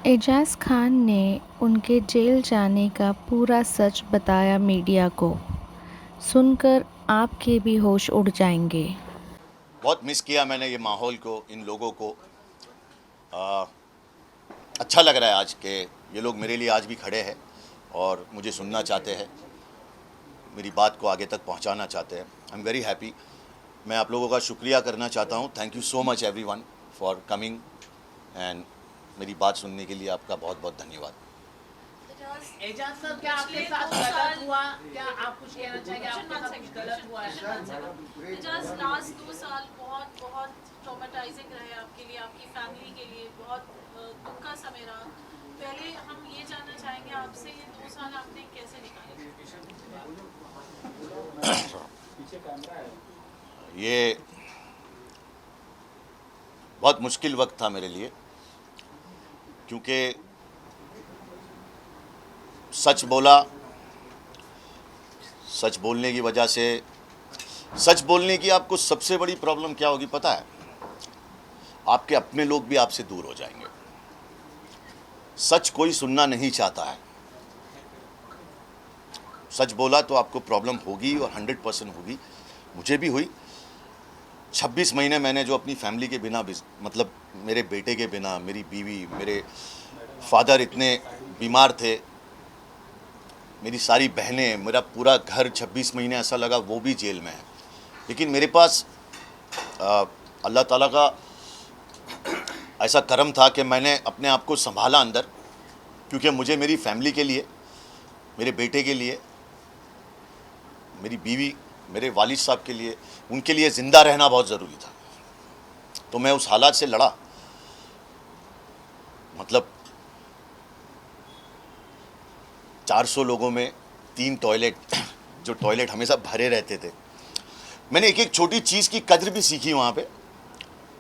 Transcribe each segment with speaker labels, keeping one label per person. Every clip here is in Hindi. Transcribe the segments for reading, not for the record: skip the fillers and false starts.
Speaker 1: एजाज खान ने उनके जेल जाने का पूरा सच बताया मीडिया को। सुनकर आपके भी होश उड़ जाएंगे।
Speaker 2: बहुत मिस किया मैंने ये माहौल को, इन लोगों को। आ, अच्छा लग रहा है आज के ये लोग मेरे लिए आज भी खड़े हैं और मुझे सुनना चाहते हैं, मेरी बात को आगे तक पहुंचाना चाहते हैं। I am very happy. मैं आप लोगों का शुक्रिया करना चाहता हूं। Thank you so much everyone for coming and मेरी बात सुनने के लिए आपका बहुत बहुत धन्यवाद।
Speaker 3: एजाज सर, क्या आपके साथ गलत हुआ? क्या आप कुछ कहना चाहेंगे? आपके साथ कुछ गलत हुआ है?
Speaker 4: एजाज, लास्ट 2 साल बहुत बहुत ट्रॉमेटाइजिंग रहे आपके लिए, आपकी फैमिली के लिए। बहुत दुख का समय रहा। पहले हम ये जानना चाहेंगे आपसे, ये 2 साल आपने कैसे निकाले?
Speaker 2: ये बहुत मुश्किल वक्त था मेरे लिए, क्योंकि सच बोला, सच बोलने की वजह से, सच बोलने की आपको सबसे बड़ी प्रॉब्लम क्या होगी पता है? आपके अपने लोग भी आपसे दूर हो जाएंगे। सच कोई सुनना नहीं चाहता है। सच बोला तो आपको प्रॉब्लम होगी और 100% होगी। मुझे भी हुई। 26 महीने मैंने जो अपनी फैमिली के बिना, मतलब मेरे बेटे के बिना, मेरी बीवी, मेरे फादर इतने बीमार थे, मेरी सारी बहनें, मेरा पूरा घर, 26 महीने ऐसा लगा वो भी जेल में है। लेकिन मेरे पास अल्लाह ताला का ऐसा करम था कि मैंने अपने आप को संभाला अंदर, क्योंकि मुझे मेरी फैमिली के लिए, मेरे बेटे के लिए, मेरी बीवी, मेरे वालिद साहब के लिए, उनके लिए ज़िंदा रहना बहुत ज़रूरी था। तो मैं उस हालात से लड़ा। मतलब 400 लोगों में 3 टॉयलेट, जो टॉयलेट हमेशा भरे रहते थे। मैंने एक एक छोटी चीज़ की कद्र भी सीखी वहाँ पे।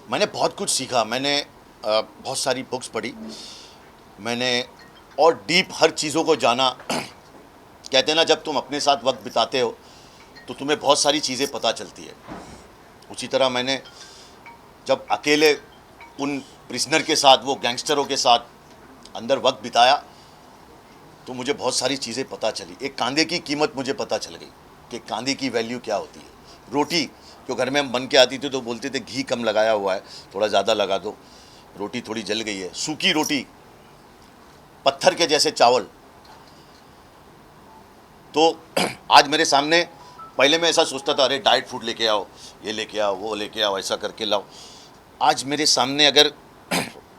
Speaker 2: मैंने बहुत कुछ सीखा। मैंने बहुत सारी बुक्स पढ़ी, मैंने और डीप हर चीज़ों को जाना। कहते हैं ना, जब तुम अपने साथ वक्त बिताते हो तो तुम्हें बहुत सारी चीज़ें पता चलती है। उसी तरह मैंने जब अकेले उन प्रिजनर के साथ, वो गैंगस्टरों के साथ अंदर वक्त बिताया, तो मुझे बहुत सारी चीज़ें पता चली। एक कांदे की कीमत मुझे पता चल गई कि कांदे की वैल्यू क्या होती है। रोटी जो घर में हम बन के आती थी तो बोलते थे घी कम लगाया हुआ है, थोड़ा ज़्यादा लगा दो, रोटी थोड़ी जल गई है। सूखी रोटी, पत्थर के जैसे चावल। तो आज मेरे सामने, पहले मैं ऐसा सोचता था, अरे डाइट फूड लेके आओ, ये लेके आओ, वो लेके आओ, ऐसा करके लाओ। आज मेरे सामने अगर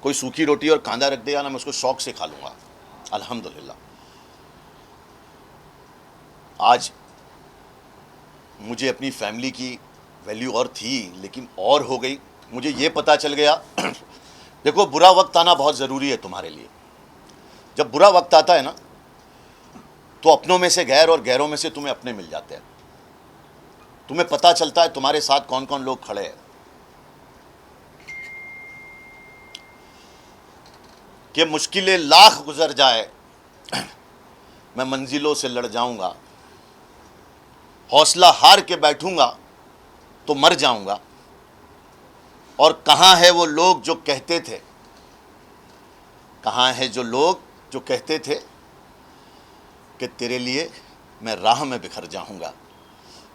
Speaker 2: कोई सूखी रोटी और कांदा रख देगा ना, मैं उसको शौक से खा लूँगा। अल्हम्दुलिल्लाह। आज मुझे अपनी फैमिली की वैल्यू और थी, लेकिन और हो गई। मुझे ये पता चल गया देखो, बुरा वक्त आना बहुत ज़रूरी है तुम्हारे लिए। जब बुरा वक्त आता है ना, तो अपनों में से गैर और गैरों में से तुम्हें अपने मिल जाते हैं। तुम्हें पता चलता है तुम्हारे साथ कौन कौन लोग खड़े हैं। कि मुश्किलें लाख गुजर जाए, मैं मंजिलों से लड़ जाऊंगा। हौसला हार के बैठूंगा तो मर जाऊंगा। और कहाँ है वो लोग जो कहते थे, कहाँ है जो लोग जो कहते थे कि तेरे लिए मैं राह में बिखर जाऊंगा।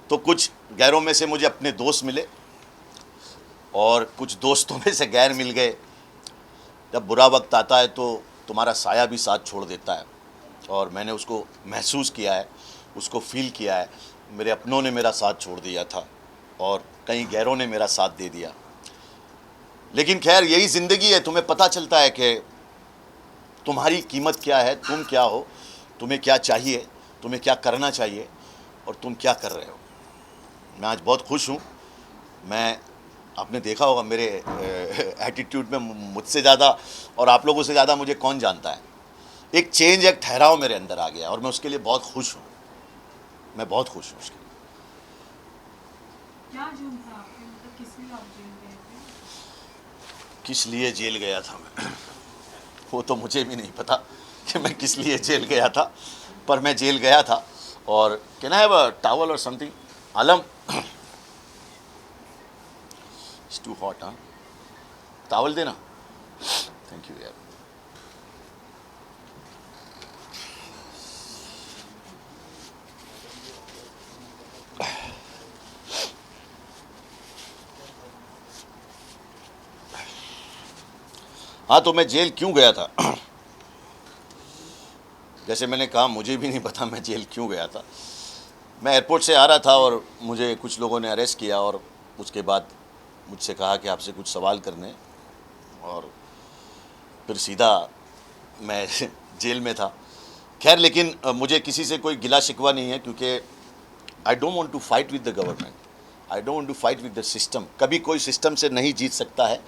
Speaker 2: तो कुछ गैरों में से मुझे अपने दोस्त मिले और कुछ दोस्तों में से गैर मिल गए। जब बुरा वक्त आता है तो तुम्हारा साया भी साथ छोड़ देता है, और मैंने उसको महसूस किया है, उसको फील किया है। मेरे अपनों ने मेरा साथ छोड़ दिया था और कई गैरों ने मेरा साथ दे दिया। लेकिन खैर, यही ज़िंदगी है। तुम्हें पता चलता है कि तुम्हारी कीमत क्या है, तुम क्या हो, तुम्हें क्या चाहिए, तुम्हें क्या करना चाहिए और तुम क्या कर रहे हो। मैं आज बहुत खुश हूँ। मैं, आपने देखा होगा मेरे एटीट्यूड में, मुझसे ज़्यादा और आप लोगों से ज़्यादा मुझे कौन जानता है। एक चेंज, एक ठहराव मेरे अंदर आ गया और मैं उसके लिए बहुत खुश हूँ। मैं बहुत खुश हूँ उसके लिए।
Speaker 4: क्या जुर्म था आपके, मतलब किस लिए आप जेल गए थे?
Speaker 2: किस लिए जेल गया था मैं, वो तो मुझे भी नहीं पता कि मैं किस लिए जेल गया था, पर मैं जेल गया था। और can I have a towel और something? Alam, it's too hot. हाँ, टॉवल देना। थैंक यू यार। हाँ, तो मैं जेल क्यों गया था जैसे मैंने कहा, मुझे भी नहीं पता मैं जेल क्यों गया था। मैं एयरपोर्ट से आ रहा था और मुझे कुछ लोगों ने अरेस्ट किया और उसके बाद मुझसे कहा कि आपसे कुछ सवाल करने, और फिर सीधा मैं जेल में था। खैर, लेकिन मुझे किसी से कोई गिला शिकवा नहीं है, क्योंकि I don't want to fight with the government, I don't want to fight with the system. कभी कोई सिस्टम से नहीं जीत सकता है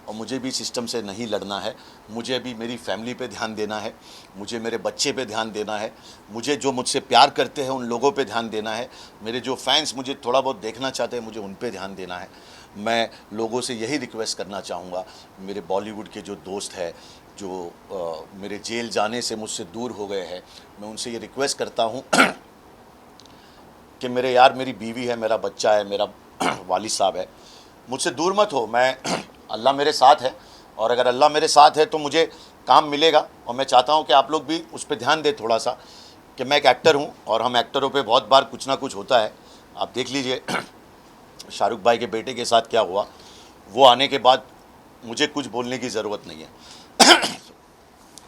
Speaker 2: और मुझे भी सिस्टम से नहीं लड़ना है। मुझे अभी मेरी फैमिली पे ध्यान देना है, मुझे मेरे बच्चे पे ध्यान देना है, मुझे जो मुझसे प्यार करते हैं उन लोगों पे ध्यान देना है, मेरे जो फैंस मुझे थोड़ा बहुत देखना चाहते हैं मुझे उन पे ध्यान देना है। मैं लोगों से यही रिक्वेस्ट करना चाहूँगा, मेरे बॉलीवुड के जो दोस्त हैं जो मेरे जेल जाने से मुझसे दूर हो गए हैं, मैं उनसे ये रिक्वेस्ट करता हूँ कि मेरे यार, मेरी बीवी है, मेरा बच्चा है, मेरा वालिद साहब है, मुझसे दूर मत हो। मैं अल्लाह मेरे साथ है, और अगर अल्लाह मेरे साथ है तो मुझे काम मिलेगा। और मैं चाहता हूँ कि आप लोग भी उस पर ध्यान दें थोड़ा सा, कि मैं एक एक्टर हूँ और हम एक्टरों पे बहुत बार कुछ ना कुछ होता है। आप देख लीजिए शाहरुख भाई के बेटे के साथ क्या हुआ। वो आने के बाद मुझे कुछ बोलने की ज़रूरत नहीं है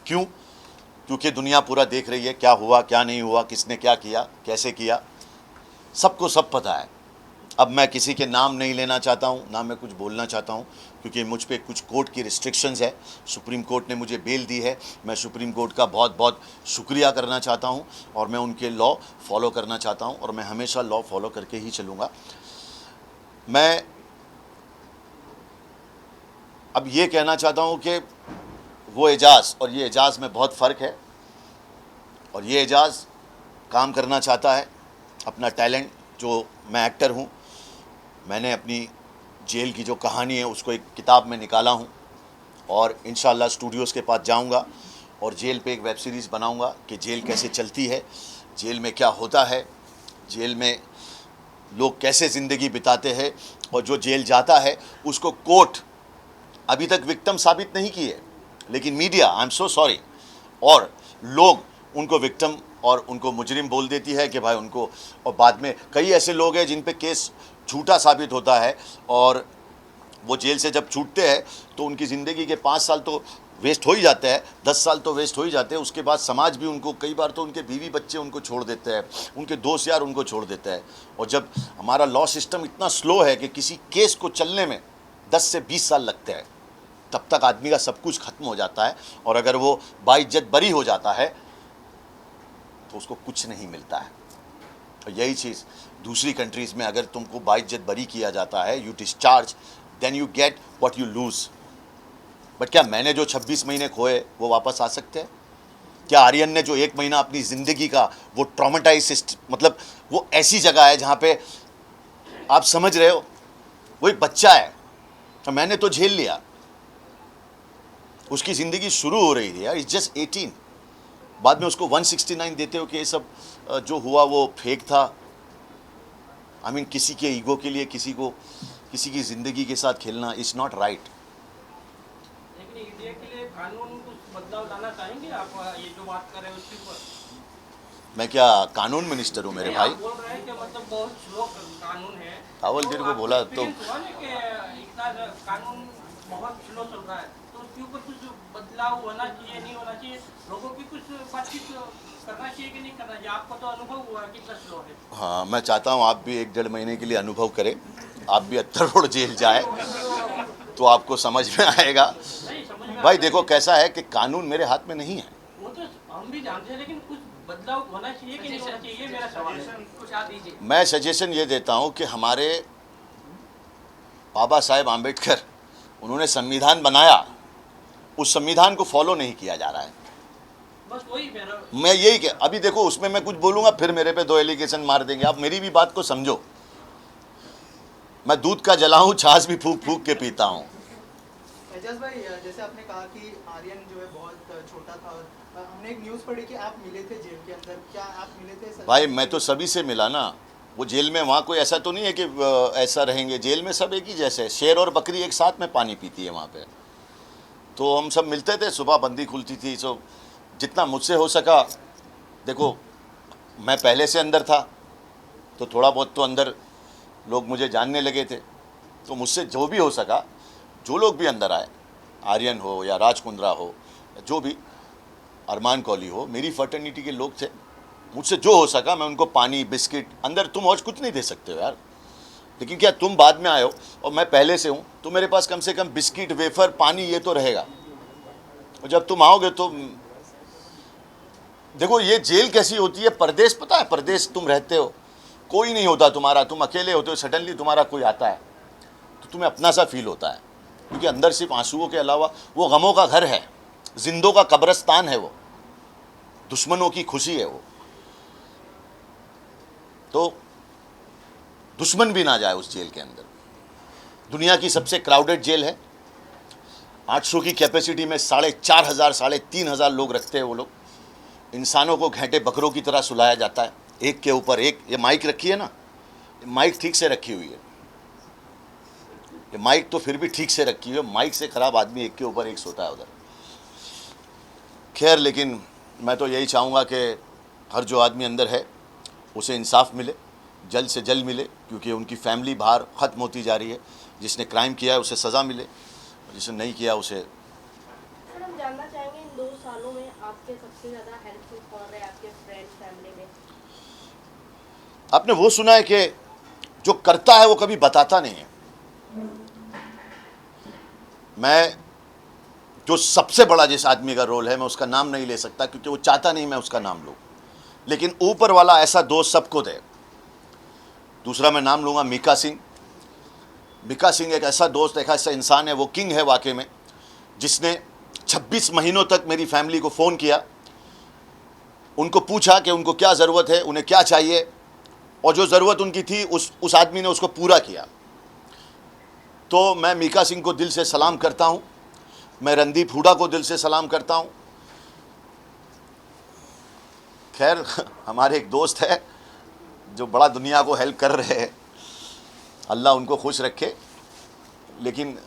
Speaker 2: क्यों? क्योंकि दुनिया पूरा देख रही है क्या हुआ, क्या नहीं हुआ, किसने क्या किया, कैसे किया, सबको सब पता है। अब मैं किसी के नाम नहीं लेना चाहता हूँ, ना मैं कुछ बोलना चाहता हूँ, क्योंकि मुझ पे कुछ कोर्ट की रिस्ट्रिक्शंस है। सुप्रीम कोर्ट ने मुझे बेल दी है, मैं सुप्रीम कोर्ट का बहुत बहुत शुक्रिया करना चाहता हूँ, और मैं उनके लॉ फॉलो करना चाहता हूँ, और मैं हमेशा लॉ फॉलो करके ही चलूँगा। मैं अब ये कहना चाहता हूँ कि वो एजाज़ और ये एजाज़ में बहुत फ़र्क है, और ये एजाज़ काम करना चाहता है अपना टैलेंट। जो मैं एक्टर हूँ, मैंने अपनी जेल की जो कहानी है उसको एक किताब में निकाला हूँ, और इंशाल्लाह स्टूडियोज़ के पास जाऊँगा और जेल पे एक वेब सीरीज़ बनाऊँगा कि जेल कैसे चलती है, जेल में क्या होता है, जेल में लोग कैसे ज़िंदगी बिताते हैं, और जो जेल जाता है उसको कोर्ट अभी तक विक्टिम साबित नहीं की है, लेकिन media, I am so sorry, और लोग उनको विक्टिम और उनको मुजरिम बोल देती है कि भाई उनको, और बाद में कई ऐसे लोग हैं जिन पे केस झूठा साबित होता है, और वो जेल से जब छूटते हैं तो उनकी ज़िंदगी के 5 साल तो वेस्ट हो ही जाते हैं, 10 साल तो वेस्ट हो ही जाते हैं। उसके बाद समाज भी उनको, कई बार तो उनके बीवी बच्चे उनको छोड़ देते हैं, उनके दोस्त यार उनको छोड़ देते हैं। और जब हमारा लॉ सिस्टम इतना स्लो है कि किसी केस को चलने में 10 से 20 साल लगते हैं, तब तक आदमी का सब कुछ खत्म हो जाता है, और अगर वो बाइज्जत बरी हो जाता है तो उसको कुछ नहीं मिलता है। और यही चीज़ दूसरी कंट्रीज़ में, अगर तुमको बाइज्जत बरी किया जाता है, you discharge, then you get what you lose. But क्या मैंने जो 26 महीने खोए वो वापस आ सकते हैं? क्या आर्यन ने जो 1 महीना अपनी ज़िंदगी का वो ट्रॉमेटाइज, मतलब वो ऐसी जगह है जहाँ पे आप समझ रहे हो वो एक बच्चा है, तो मैंने तो झेल लिया, उसकी ज़िंदगी शुरू हो रही थी यार, इट्स जस्ट 18। बाद में उसको 169 देते हो कि ये सब जो हुआ वो फेक था। आई मीन, किसी के ईगो के लिए किसी की ज़िंदगी के साथ खेलना इज़ नॉट राइट।
Speaker 5: लेकिन इंडिया के लिए कानून कुछ बदलाव लाना चाहेंगे आप, ये जो बात कर रहे हैं उसके ऊपर?
Speaker 2: मैं क्या कानून मिनिस्टर हूँ मेरे भाई?
Speaker 5: आप बोल रहे हैं कि मतलब बहुत स्लो कानून है,
Speaker 2: रावल देर को बोला तो
Speaker 5: हुआ ना कि इतना कानून बहुत स्लो चल रहा है, तो उसके ऊपर कुछ बदलाव होना चाहिए, नहीं होना चाहिए, लोगों की कुछ बातचीत करना चाहिए कि नहीं करना चाहिए? आपको तो अनुभव हुआ कितना स्लो है।
Speaker 2: हाँ, मैं चाहता हूँ आप भी 1-1.5 महीने के लिए अनुभव करें, आप भी 78 रोड जेल जाए तो आपको समझ में आएगा। भाई देखो, कैसा है कि कानून मेरे हाथ में नहीं है,
Speaker 5: वो तो हम भी जानते हैं, लेकिन कुछ बदलाव होना चाहिए कि नहीं होना चाहिए, ये मेरा सवाल है। कुछ आप दीजिए।
Speaker 2: मैं सजेशन ये देता हूँ कि हमारे बाबा साहेब आम्बेडकर, उन्होंने संविधान बनाया, उस संविधान को फॉलो नहीं किया जा रहा है।
Speaker 5: बस वही मेरा,
Speaker 2: मैं यही कि अभी देखो, उसमें मैं कुछ बोलूँगा फिर मेरे पे 2 एलिगेशन मार देंगे। आप मेरी भी बात को समझो, मैं दूध का जला हूँ, छाछ भी फूक फूक के पीता हूँ।
Speaker 6: एजाज भाई, जैसे आपने कहा कि आर्यन जो है बहुत छोटा था, और हमने एक न्यूज़ पढ़ी कि आप मिले थे जेल के अंदर, क्या आप मिले थे?
Speaker 2: भाई मैं तो सभी से मिला ना, वो जेल में, वहाँ कोई ऐसा तो नहीं है कि ऐसा रहेंगे, जेल में सब एक ही जैसे, शेर और बकरी एक साथ में पानी पीती है वहाँ पे। तो हम सब मिलते थे, सुबह बंदी खुलती थी, सो जितना मुझसे हो सका। देखो, मैं पहले से अंदर था तो थोड़ा बहुत तो अंदर लोग मुझे जानने लगे थे, तो मुझसे जो भी हो सका, जो लोग भी अंदर आए, आर्यन हो या राज कुंद्रा हो, जो भी अरमान कौली हो, मेरी फर्टर्निटी के लोग थे। मुझसे जो हो सका मैं उनको पानी, बिस्किट, अंदर तुम और कुछ नहीं दे सकते हो यार, लेकिन क्या तुम बाद में आए हो और मैं पहले से हूँ, तो मेरे पास कम से कम बिस्किट, वेफर, पानी ये तो रहेगा। और जब तुम आओगे तो देखो ये जेल कैसी होती है, परदेश, पता है परदेश तुम रहते हो, कोई नहीं होता तुम्हारा, तुम अकेले होते हो, सडनली तुम्हारा कोई आता है तो तुम्हें अपना सा फील होता है, क्योंकि अंदर सिर्फ आंसुओं के अलावा वो गमों का घर है, जिंदों का कब्रिस्तान है, वो दुश्मनों की खुशी है वो। तो दुश्मन भी ना जाए उस जेल के अंदर। दुनिया की सबसे क्राउडेड जेल है, 800 की कैपेसिटी में 4,500 3,500 लोग रखते हैं वो लोग। इंसानों को घेंटे बकरों की तरह सुलाया जाता है, एक के ऊपर एक। ये माइक रखी है ना, ये माइक ठीक से रखी हुई है, ये माइक तो फिर भी ठीक से रखी हुई है, माइक से खराब आदमी एक के ऊपर एक सोता है उधर। खैर, लेकिन मैं तो यही चाहूँगा कि हर जो आदमी अंदर है उसे इंसाफ मिले, जल्द से जल्द मिले, क्योंकि उनकी फैमिली बाहर ख़त्म होती जा रही है। जिसने क्राइम किया है उसे सज़ा मिले, जिसने नहीं किया उसे।
Speaker 7: सर, हम जानना चाहेंगे इन 2 सालों में आपके सबसे ज़्यादा हेल्पफुल कौन रहे आपके फ्रेंड फैमिली में?
Speaker 2: आपने वो सुना है कि जो करता है वो कभी बताता नहीं है। मैं जो सबसे बड़ा जिस आदमी का रोल है, मैं उसका नाम नहीं ले सकता क्योंकि वो चाहता नहीं मैं उसका नाम लूँ, लेकिन ऊपर वाला ऐसा दोस्त सबको दे। दूसरा मैं नाम लूँगा मीका सिंह। मीका सिंह एक ऐसा दोस्त, एक ऐसा इंसान है, वो किंग है वाकई में, जिसने 26 महीनों तक मेरी फैमिली को फ़ोन किया, उनको पूछा कि उनको क्या ज़रूरत है, उन्हें क्या चाहिए, और जो ज़रूरत उनकी थी उस आदमी ने उसको पूरा किया। तो मैं मीका सिंह को दिल से सलाम करता हूँ, मैं रणदीप हुडा को दिल से सलाम करता हूँ। खैर, हमारे एक दोस्त है जो बड़ा दुनिया को हेल्प कर रहे हैं, अल्लाह उनको खुश रखे, लेकिन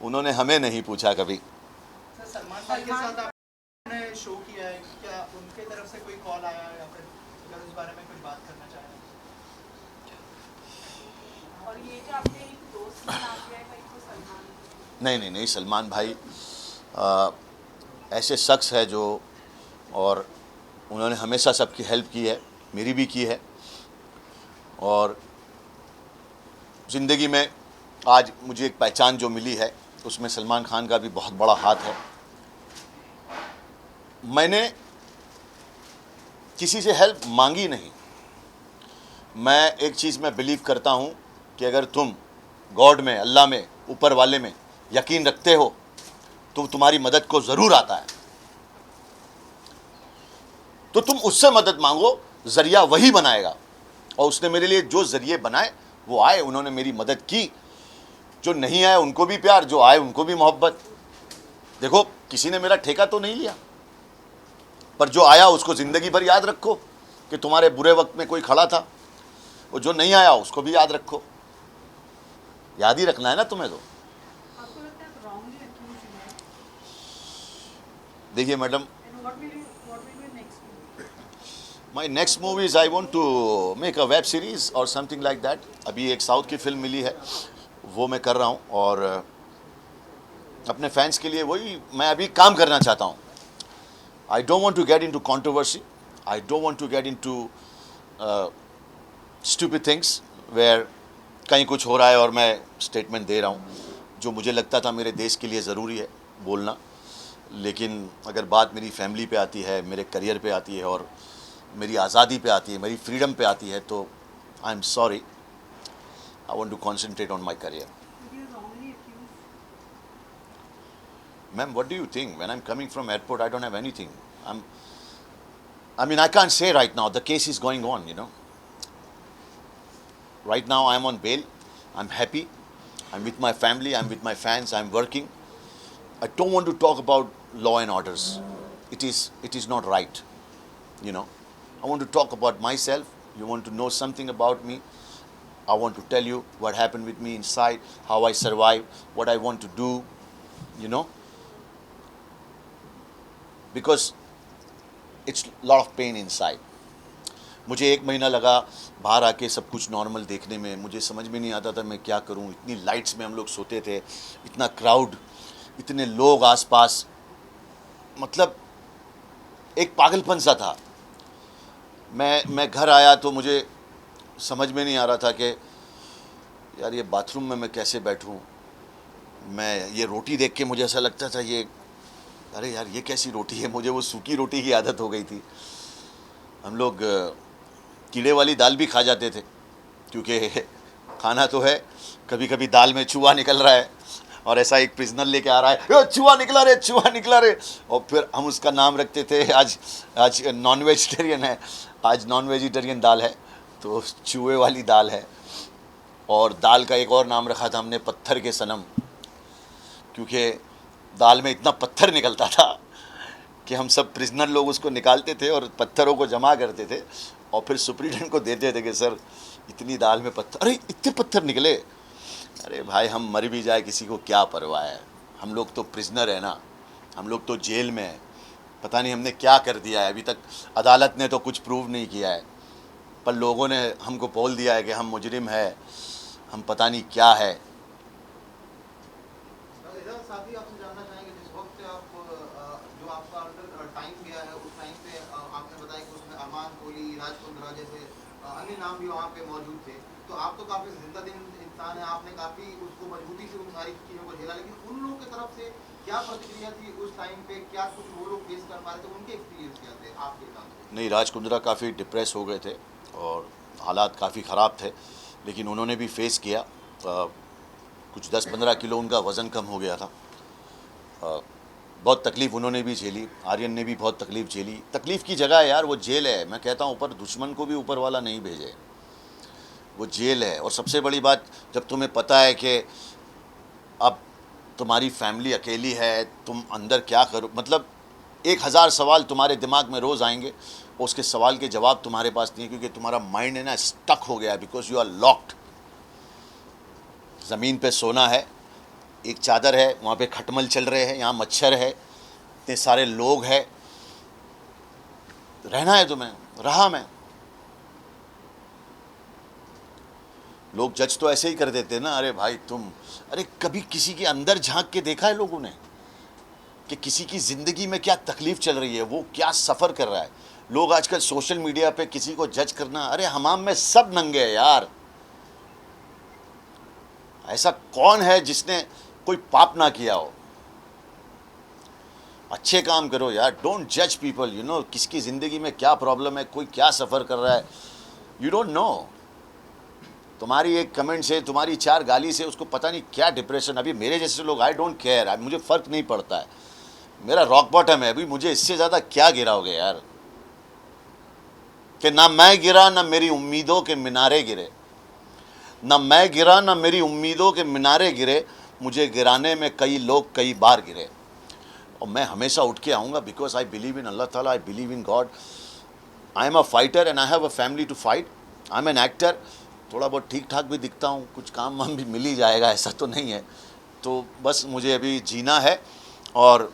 Speaker 2: उन्होंने हमें नहीं पूछा कभी।
Speaker 6: सर, सलमान भाई के साथ आपने शो किया है, क्या उनके तरफ से कोई कॉल आया है या फिर अगर उस बारे में कुछ बात करना चाहें?
Speaker 4: और ये जो आपने एक दोस्त का नाम लिया है, कहीं तो सलमान?
Speaker 2: नहीं, सलमान भाई ऐसे शख्स है जो, और उन्होंने हमेशा सबकी हेल्प की है, मेरी भी की है, और ज़िंदगी में आज मुझे एक पहचान जो मिली है उसमें सलमान खान का भी बहुत बड़ा हाथ है। मैंने किसी से हेल्प मांगी नहीं। मैं एक चीज़ में बिलीव करता हूँ कि अगर तुम गॉड में, अल्लाह में, ऊपर वाले में यकीन रखते हो तो तुम्हारी मदद को ज़रूर आता है, तो तुम उससे मदद मांगो, ज़रिया वही बनाएगा। और उसने मेरे लिए जो ज़रिए बनाए वो आए, उन्होंने मेरी मदद की। जो नहीं आए उनको भी प्यार, जो आए उनको भी मोहब्बत। देखो, किसी ने मेरा ठेका तो नहीं लिया, पर जो आया उसको ज़िंदगी भर याद रखो कि तुम्हारे बुरे वक्त में कोई खड़ा था। वो जो नहीं आया उसको भी याद रखो, याद ही रखना है ना तुम्हें। तो
Speaker 4: आपको लगता है wrongly accused हुए?
Speaker 2: देखिए madam,
Speaker 4: And what will be next movie?
Speaker 2: My next movies I want to make a web series और समथिंग लाइक दैट। अभी एक साउथ की फिल्म मिली है, वो मैं कर रहा हूँ, और अपने फैंस के लिए वही मैं अभी काम करना चाहता हूँ। I don't want to get into controversy, I don't want to get into stupid things where कहीं कुछ हो रहा है और मैं स्टेटमेंट दे रहा हूँ। जो मुझे लगता था मेरे देश के लिए ज़रूरी है बोलना, लेकिन अगर बात मेरी फैमिली पे आती है, मेरे करियर पे आती है, और मेरी आज़ादी पे आती है, मेरी फ्रीडम पे आती है, तो I am sorry, I want to concentrate on my career.
Speaker 4: He is wrongly accused.
Speaker 2: Ma'am, what do you think? When I'm coming from airport, I don't have anything. I can't say right now. The case is going on, you know. Right now, I'm on bail. I'm happy. I'm with my family. I'm with my fans. I'm working. I don't want to talk about law and orders. It is not right, you know. I want to talk about myself. You want to know something about me. I want to tell you what happened with me inside, how I survived, what I want to do, you know. Because it's a lot of pain inside. मुझे 1 महीना लगा बाहर आके सब कुछ नॉर्मल देखने में। मुझे समझ में नहीं आता था मैं क्या करूं। इतनी लाइट्स में हम लोग सोते थे, इतना क्राउड, इतने लोग आसपास, मतलब एक पागलपन सा था। मैं घर आया तो मुझे समझ में नहीं आ रहा था कि यार ये बाथरूम में मैं कैसे बैठूं। मैं ये रोटी देख के मुझे ऐसा लगता था ये, अरे यार ये कैसी रोटी है, मुझे वो सूखी रोटी की आदत हो गई थी। हम लोग कीड़े वाली दाल भी खा जाते थे, क्योंकि खाना तो है, कभी कभी दाल में चूहा निकल रहा है और ऐसा एक प्रिजनर लेके आ रहा है, चूहा निकला रे, चूहा निकला रे, और फिर हम उसका नाम रखते थे, आज नॉन वेजिटेरियन है, आज नॉन वेजिटेरियन दाल है, तो चूहे वाली दाल है। और दाल का एक और नाम रखा था हमने, पत्थर के सनम, क्योंकि दाल में इतना पत्थर निकलता था कि हम सब प्रिजनर लोग उसको निकालते थे और पत्थरों को जमा करते थे और फिर सुप्रीटेंडेंट को देते थे कि सर इतनी दाल में पत्थर, अरे इतने पत्थर निकले। अरे भाई हम मर भी जाए किसी को क्या परवाह है, हम लोग तो प्रिजनर है ना, हम लोग तो जेल में हैं। पता नहीं हमने क्या कर दिया है, अभी तक अदालत ने तो कुछ प्रूव नहीं किया है, पर लोगों ने हमको बोल दिया है कि हम मुजरिम है, हम पता नहीं क्या है।
Speaker 6: साथ ही आपसे जानना चाहेंगे, जिस वक्त आप जो आपका अंदर टाइम गया है, उस टाइम पे आपने बताया कि उसमें अरमान कोहली, राज कुंद्रा जैसे अन्य नाम भी वहाँ पे मौजूद थे, तो आप तो काफ़ी जिंदा दिन इंसान है, आपने काफ़ी उसको मजबूती से उन सारी चीज़ों को झेला, लेकिन उन लोगों की तरफ से क्या प्रतिक्रिया थी उस टाइम पे, क्या कुछ वो लोग फेस कर पा रहे थे, उनके एक्सपीरियंस क्या थे आपके हिसाब से?
Speaker 2: नहीं, राज कुंद्रा काफ़ी डिप्रेस हो गए थे और हालात काफ़ी ख़राब थे, लेकिन उन्होंने भी फेस किया। कुछ 10-15 किलो उनका वज़न कम हो गया था। बहुत तकलीफ़ उन्होंने भी झेली, आर्यन ने भी बहुत तकलीफ़ झेली। तकलीफ़ की जगह है यार, वो जेल है। मैं कहता हूँ ऊपर दुश्मन को भी ऊपर वाला नहीं भेजे, वो जेल है। और सबसे बड़ी बात, जब तुम्हें पता है कि अब तुम्हारी फैमिली अकेली है, तुम अंदर क्या करो, मतलब 1000 सवाल तुम्हारे दिमाग में रोज़ आएंगे, उसके सवाल के जवाब तुम्हारे पास नहीं है, क्योंकि तुम्हारा माइंड है ना स्टक हो गया है, बिकॉज यू आर लॉक्ड। ज़मीन पे सोना है, एक चादर है, वहाँ पे खटमल चल रहे हैं, यहाँ मच्छर है, इतने सारे लोग हैं, रहना है तुम्हें। रहा मैं, लोग जज तो ऐसे ही कर देते ना, अरे भाई तुम, अरे कभी किसी के अंदर झांक के देखा है लोगों ने कि किसी की ज़िंदगी में क्या तकलीफ़ चल रही है, वो क्या सफ़र कर रहा है। लोग आजकल सोशल मीडिया पे किसी को जज करना, अरे हमाम में सब नंगे हैं यार। ऐसा कौन है जिसने कोई पाप ना किया हो। अच्छे काम करो यार, डोंट जज पीपल, यू नो किसकी ज़िंदगी में क्या प्रॉब्लम है, कोई क्या सफ़र कर रहा है, यू डोंट नो। तुम्हारी एक कमेंट से, तुम्हारी 4 गाली से उसको पता नहीं क्या डिप्रेशन। अभी मेरे जैसे लोग, आई डोंट केयर, मुझे फ़र्क नहीं पड़ता है, मेरा रॉक बॉटम है, अभी मुझे इससे ज़्यादा क्या गिराओगे यार, कि ना मैं गिरा ना मेरी उम्मीदों के मीनारे गिरे, ना मैं गिरा ना मेरी उम्मीदों के मीनारे गिरे, मुझे गिराने में कई लोग कई बार गिरे। और मैं हमेशा उठ के आऊँगा, बिकॉज आई बिलीव इन अल्लाह ताला, I believe in God, I am a fighter and I have a family to fight. I am an actor, थोड़ा बहुत ठीक ठाक भी दिखता हूँ, कुछ काम वाम भी मिल ही जाएगा, ऐसा तो नहीं है। तो बस मुझे अभी जीना है। और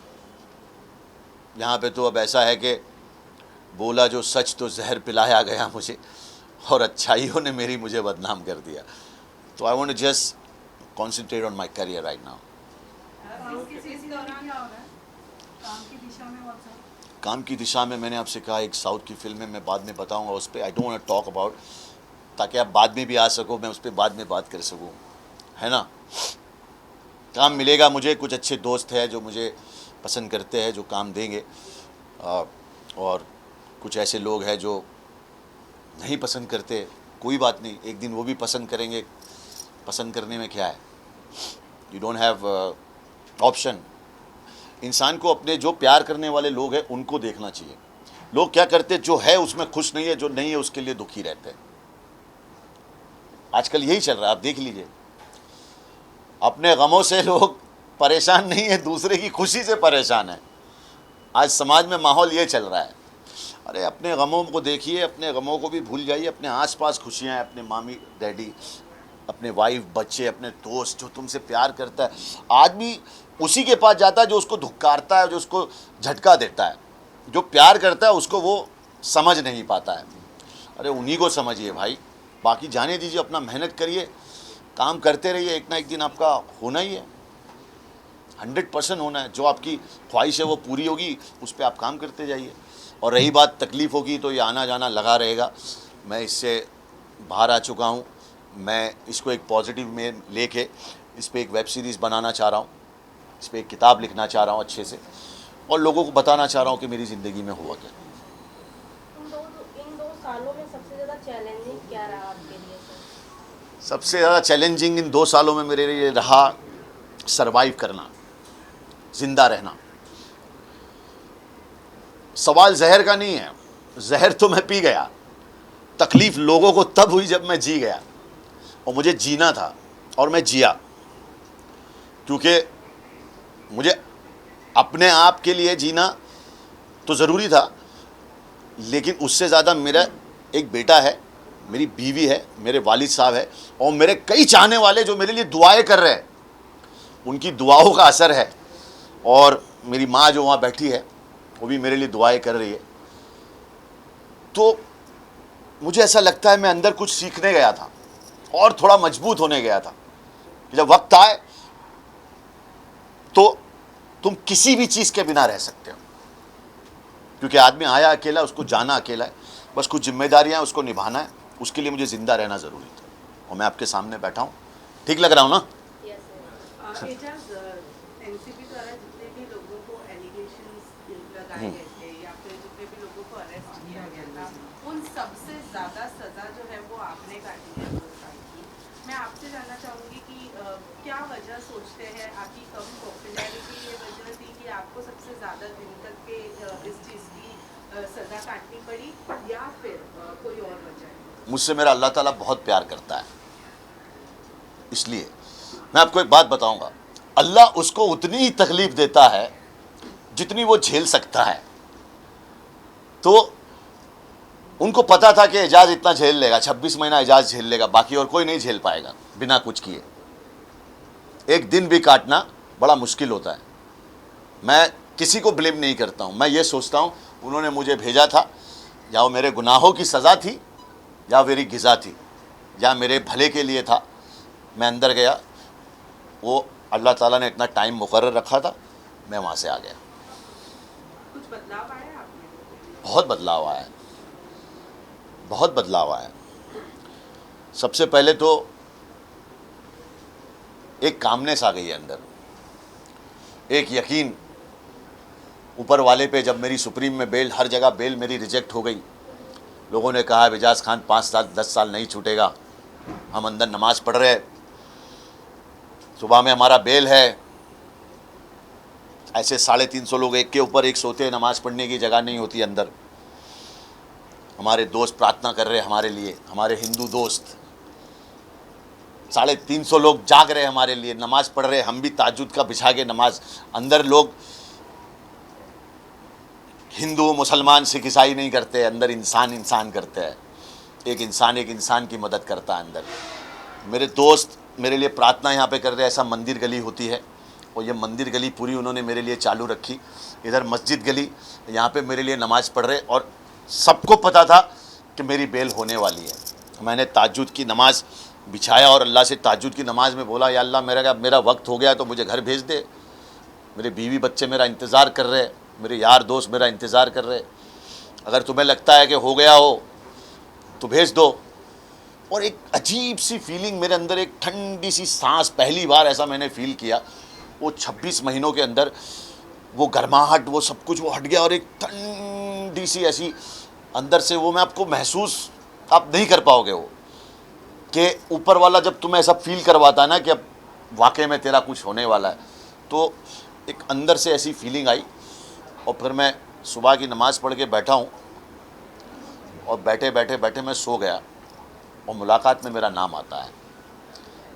Speaker 2: यहाँ पे तो अब ऐसा है कि बोला जो सच तो जहर पिलाया गया मुझे, और अच्छाइयों ने मेरी मुझे बदनाम कर दिया। तो I want to just concentrate on my career right now. काम की दिशा में मैंने आपसे कहा, एक साउथ की फिल्म है, मैं बाद में बताऊंगा उस पर, आई डोंट वांट टॉक अबाउट, ताकि आप बाद में भी आ सको, मैं उस पर बाद में बात कर सकूँ, है ना। काम मिलेगा मुझे, कुछ अच्छे दोस्त हैं जो मुझे पसंद करते हैं, जो काम देंगे, और कुछ ऐसे लोग हैं जो नहीं पसंद करते, कोई बात नहीं, एक दिन वो भी पसंद करेंगे। पसंद करने में क्या है, यू डोंट हैव ऑप्शन। इंसान को अपने जो प्यार करने वाले लोग हैं उनको देखना चाहिए। लोग क्या करते, जो है उसमें खुश नहीं है, जो नहीं है उसके लिए दुखी रहते हैं। आजकल यही चल रहा है, आप देख लीजिए, अपने गमों से लोग परेशान नहीं है, दूसरे की खुशी से परेशान है। आज समाज में माहौल ये चल रहा है। अरे अपने गमों को देखिए, अपने गमों को भी भूल जाइए, अपने आसपास खुशियाँ हैं, अपने मामी डैडी, अपने वाइफ, बच्चे, अपने दोस्त, जो तुमसे प्यार करता है। आदमी उसी के पास जाता है जो उसको धुक्कारता है, जो उसको झटका देता है। जो प्यार करता है उसको वो समझ नहीं पाता है। अरे उन्हीं को समझिए भाई, बाकी जाने दीजिए, अपना मेहनत करिए, काम करते रहिए, एक ना एक दिन आपका होना ही है 100% होना है। जो आपकी ख्वाहिश है वो पूरी होगी, उस पर आप काम करते जाइए। और रही बात तकलीफ़ होगी तो ये आना जाना लगा रहेगा। मैं इससे बाहर आ चुका हूँ। मैं इसको एक पॉजिटिव में लेके इस पर एक वेब सीरीज़ बनाना चाह रहा हूँ, इस पर एक किताब लिखना चाह रहा हूँ अच्छे से, और लोगों को बताना चाह रहा हूँ कि मेरी ज़िंदगी में हुआ क्या।
Speaker 7: इन दो सालों में सबसे ज़्यादा चैलेंजिंग क्या रहा आपके लिए सर?
Speaker 2: सबसे ज़्यादा चैलेंजिंग इन 2 सालों में मेरे लिए रहा सरवाइव करना, ज़िंदा रहना। सवाल जहर का नहीं है, जहर तो मैं पी गया, तकलीफ़ लोगों को तब हुई जब मैं जी गया, और मुझे जीना था और मैं जिया। क्योंकि मुझे अपने आप के लिए जीना तो ज़रूरी था, लेकिन उससे ज़्यादा मेरा एक बेटा है, मेरी बीवी है, मेरे वालिद साहब है, और मेरे कई चाहने वाले जो मेरे लिए दुआएं कर रहे हैं। उनकी दुआओं का असर है। और मेरी माँ जो वहाँ बैठी है वो भी मेरे लिए दुआएं कर रही है। तो मुझे ऐसा लगता है मैं अंदर कुछ सीखने गया था और थोड़ा मजबूत होने गया था कि जब वक्त आए तो तुम किसी भी चीज़ के बिना रह सकते हो। क्योंकि आदमी आया अकेला, उसको जाना अकेला है, बस कुछ जिम्मेदारियां हैं उसको निभाना है। उसके लिए मुझे ज़िंदा रहना ज़रूरी था, और मैं आपके सामने बैठा हूँ। ठीक लग रहा हूँ ना?
Speaker 8: एजाज, एनसीबी द्वारा जितने भी लोगों को एलिगेशंस लगाए गए थे या फिर जितने भी लोगों को अरेस्ट किया गया था, उन सबसे ज़्यादा सज़ा जो है वो आपने काटी है 2 साल की। मैं आपसे जानना चाहूँगी कि क्या वजह सोचते हैं, आपकी कम पॉपुलैरिटी ये वजह थी कि आपको सबसे ज़्यादा दिन तक के इस चीज़ की सज़ा काटनी पड़ी, या फिर कोई और वजह है?
Speaker 2: मुझसे मेरा अल्लाह ताला बहुत प्यार करता है, इसलिए मैं आपको एक बात बताऊंगा। अल्लाह उसको उतनी ही तकलीफ देता है जितनी वो झेल सकता है। तो उनको पता था कि एजाज इतना झेल लेगा, 26 महीना एजाज झेल लेगा, बाकी और कोई नहीं झेल पाएगा बिना कुछ किए। एक दिन भी काटना बड़ा मुश्किल होता है। मैं किसी को ब्लेम नहीं करता हूँ, मैं ये सोचता हूँ उन्होंने मुझे भेजा था, या वो मेरे गुनाहों की सज़ा थी, या मेरी गिज़ा थी, या मेरे भले के लिए था। मैं अंदर गया, वो अल्लाह ताला ने इतना टाइम मुकर्रर रखा था, मैं वहाँ से आ गया।
Speaker 8: कुछ बदलाव आया आप में?
Speaker 2: बहुत बदलाव आया है, बहुत बदलाव आया है। सबसे पहले तो एक कामनेस आ गई है अंदर, एक यकीन ऊपर वाले पे। जब मेरी सुप्रीम में बेल, हर जगह बेल मेरी रिजेक्ट हो गई, लोगों ने कहा एजाज खान 5 साल 10 साल नहीं छूटेगा। हम अंदर नमाज पढ़ रहे, सुबह में हमारा बेल है, ऐसे 350 लोग एक के ऊपर एक सोते हैं, नमाज पढ़ने की जगह नहीं होती अंदर। हमारे दोस्त प्रार्थना कर रहे हैं हमारे लिए, हमारे हिंदू दोस्त 350 लोग जाग रहे हैं हमारे लिए, नमाज पढ़ रहे हैं। हम भी ताज्जुद का बिछा के नमाज, अंदर लोग हिंदू मुसलमान सिख ईसाई नहीं करते, अंदर इंसान इंसान करते हैं। एक इंसान की मदद करता है अंदर। मेरे दोस्त मेरे लिए प्रार्थना यहाँ पे कर रहे हैं। ऐसा मंदिर गली होती है, और ये मंदिर गली पूरी उन्होंने मेरे लिए चालू रखी। इधर मस्जिद गली, यहाँ पे मेरे लिए नमाज़ पढ़ रहे, और सबको पता था कि मेरी बेल होने वाली है। मैंने ताज्जुद की नमाज़ बिछाया और अल्लाह से ताज्जुद की नमाज़ में बोला, या अल्लाह मेरा वक्त हो गया तो मुझे घर भेज दे। मेरे बीवी बच्चे मेरा इंतज़ार कर रहे, मेरे यार दोस्त मेरा इंतज़ार कर रहे। अगर तुम्हें लगता है कि हो गया हो तो भेज दो। और एक अजीब सी फीलिंग मेरे अंदर, एक ठंडी सी सांस, पहली बार ऐसा मैंने फील किया। वो 26 महीनों के अंदर वो गर्माहट, वो सब कुछ वो हट गया, और एक ठंडी सी ऐसी अंदर से, वो मैं आपको महसूस आप नहीं कर पाओगे, वो कि ऊपर वाला जब तुम्हें ऐसा फील करवाता है ना कि अब वाकई में तेरा कुछ होने वाला है, तो एक अंदर से ऐसी फीलिंग आई। और फिर मैं सुबह की नमाज़ पढ़ के बैठा हूँ, और बैठे बैठे मैं सो गया, और मुलाकात में मेरा नाम आता है,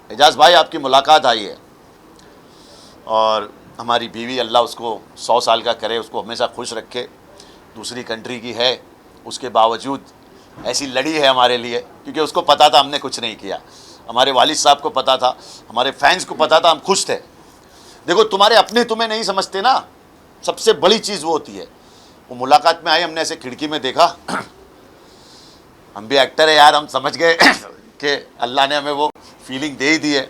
Speaker 2: एजाज भाई आपकी मुलाकात आई है। और हमारी बीवी, अल्लाह उसको 100 साल का करे, उसको हमेशा खुश रखे। दूसरी कंट्री की है, उसके बावजूद ऐसी लड़ी है हमारे लिए, क्योंकि उसको पता था हमने कुछ नहीं किया। हमारे वालिद साहब को पता था, हमारे फैंस को पता था, हम खुश थे। देखो तुम्हारे अपने तुम्हें नहीं समझते ना, सबसे बड़ी चीज़ वो होती है। वो मुलाकात में आए, हमने ऐसे खिड़की में देखा, हम भी एक्टर है यार, हम समझ गए कि अल्लाह ने हमें वो फीलिंग दे ही दी है।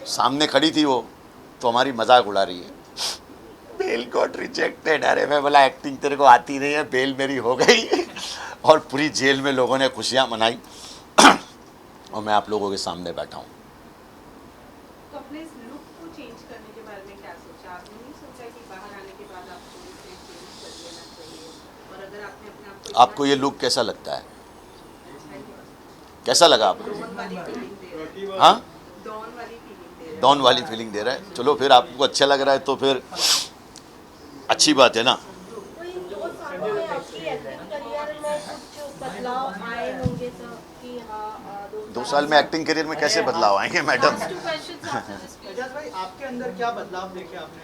Speaker 2: सामने खड़ी थी वो, तो हमारी मजाक उड़ा रही है। Bail got rejected. अरे मैं बोला एक्टिंग तेरे को आती नहीं है, बेल मेरी हो गई और पूरी जेल में लोगों ने खुशियां मनाई और मैं आप लोगों के सामने बैठा हूँ।
Speaker 8: तो अपने इस लुक को चेंज करने के बारे में क्या सोचा? आपने नहीं सोचा कि बाहर आने के बाद आपको इसे चेंज कर लेना चाहिए? और अगर आपने अपने आप को
Speaker 2: आपको ये लुक कैसा लगता है? कैसा लगा आपको?
Speaker 8: डॉन वाली फीलिंग दे रहा है।
Speaker 2: हाँ,
Speaker 8: डॉन वाली फीलिंग दे रहा है।
Speaker 2: डॉन वाली फीलिंग दे रहा है। चलो फिर आपको अच्छा लग रहा है तो फिर अच्छी बात है ना।
Speaker 7: तो इन 2 सालों में आपकी एक्टिंग करियर में कुछ बदलाव आए होंगे सर कि हाँ
Speaker 2: 2 साल में एक्टिंग करियर में कैसे बदलाव आएंगे madam?
Speaker 4: Last 2 questions after this, please.
Speaker 6: Ajaz भाई, आपके अंदर क्या बदलाव देखे आपने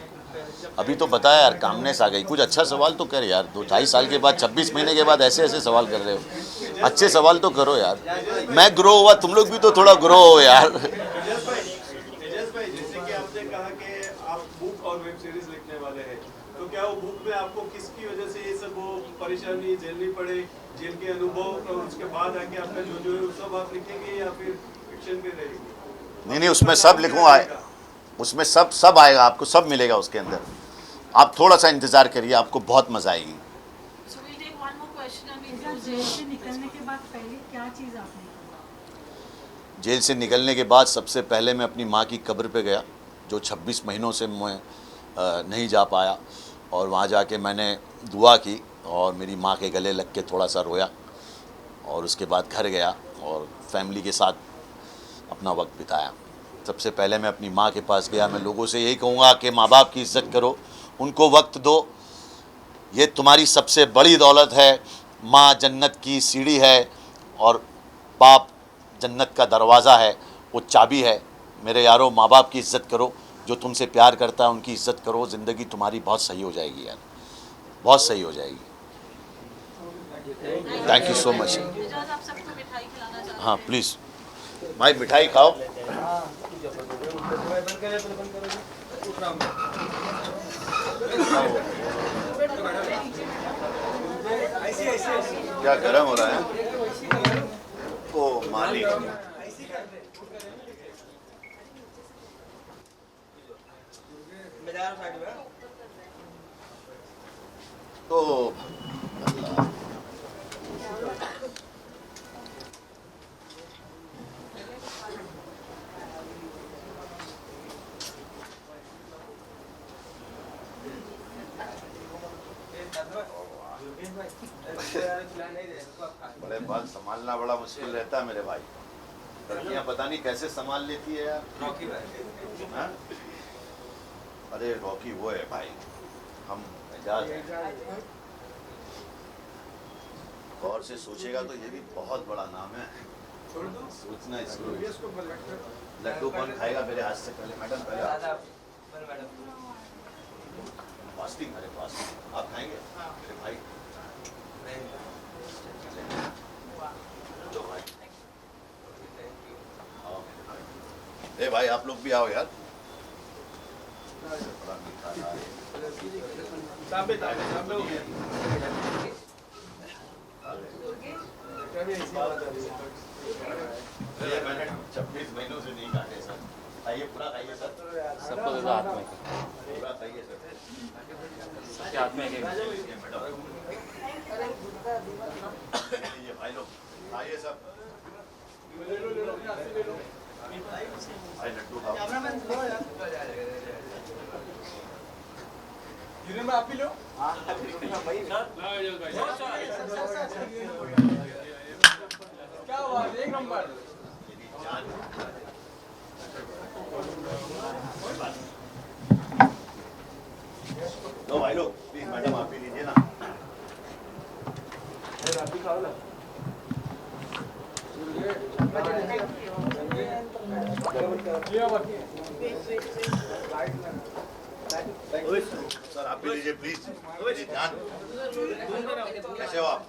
Speaker 6: जब
Speaker 2: अभी तो बताया यार, कामनेस आ गई। कुछ अच्छा सवाल तो कर यार। 2-2.5 साल के बाद 26 महीने के बाद ऐसे ऐसे सवाल कर रहे हो। अच्छे सवाल तो करो यार। मैं ग्रो हुआ, तुम लोग भी तो थोड़ा ग्रो हो यार।
Speaker 9: एजाज भाई, जैसे कि आपने कहा कि आप बुक और वेब सीरीज लिखने वाले हैं, तो क्या वो बुक में आपको किसकी वजह से ये सब वो परेशानी झेलनी पड़े, जेल के अनुभव और उसके बाद आके आपका जो है वो सब आप लिखेंगे या फिर फिक्शन में रहेगी?
Speaker 2: नहीं, उसमें सब लिखूंगा, उसमें सब आएगा, आपको सब मिलेगा उसके अंदर। आप थोड़ा सा इंतजार करिए, आपको बहुत मजा आएगी।
Speaker 4: So we'll take one more question and we'll close
Speaker 10: जेल
Speaker 4: it.
Speaker 10: से निकलने के बाद पहले क्या चीज़ आपने की?
Speaker 2: जेल से निकलने के बाद सबसे पहले मैं अपनी माँ की कब्र पे गया, जो 26 महीनों से मैं नहीं जा पाया, और वहाँ जाके मैंने दुआ की और मेरी माँ के गले लग के थोड़ा सा रोया, और उसके बाद घर गया और फैमिली के साथ अपना वक्त बिताया। सबसे पहले मैं अपनी माँ के पास गया। मैं लोगों से यही कहूँगा कि माँ बाप की इज़्ज़त करो, उनको वक्त दो, ये तुम्हारी सबसे बड़ी दौलत है। माँ जन्नत की सीढ़ी है और बाप जन्नत का दरवाज़ा है, वो चाबी है। मेरे यारों, माँ बाप की इज़्ज़त करो, जो तुमसे प्यार करता है उनकी इज़्ज़त करो। ज़िंदगी तुम्हारी बहुत सही हो जाएगी यार, बहुत सही हो जाएगी। Thank you so much.
Speaker 4: Ajaz, आप सबको मिठाई खिलाना चाहते हैं?
Speaker 2: हाँ प्लीज़ भाई, मिठाई खाओ। क्या गर्म हो रहा है? ओ मालिक, तो बड़े बाल संभालना बड़ा मुश्किल रहता है मेरे भाई। लड़कियां पता नहीं कैसे संभाल लेती है यार। हाँ? अरे रॉकी वो है भाई, हम एजाज हैं। गौर से सोचेगा तो ये भी बहुत बड़ा नाम है। सोचना इसको। लड्डू कौन खाएगा मेरे हाथ से? पहले मैडम, पहले फास्टिंग। अरे फास्टिंग आप खाएंगे मेरे भाई? लो भाई, आओ मेरे भाई। ए भाई, आप लोग भी आओ यार। बड़ा मीठा था ये। ये मैंने 26 महीनों से नहीं खाते सर। खाइए, पूरा खाइए सर।
Speaker 11: सबको दे दो हाथ में।
Speaker 2: पूरा खाइए सर।
Speaker 11: सबके हाथ में एक
Speaker 2: मैडम ये भाई लोग खाइए सब। भाई लड्डू खाओ।
Speaker 9: आप भी लो। क्या हुआ? एक नंबर।
Speaker 2: लो भाई लोग, प्लीज मैडम आप भी लीजिए ना।
Speaker 9: आप भी खाओ ना।
Speaker 2: सर आप भी लीजिए प्लीज। ध्यान। कैसे हो आप?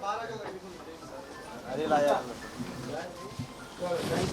Speaker 6: बाहर आ जाओ।
Speaker 11: अरे लाया
Speaker 12: चलो, थैंक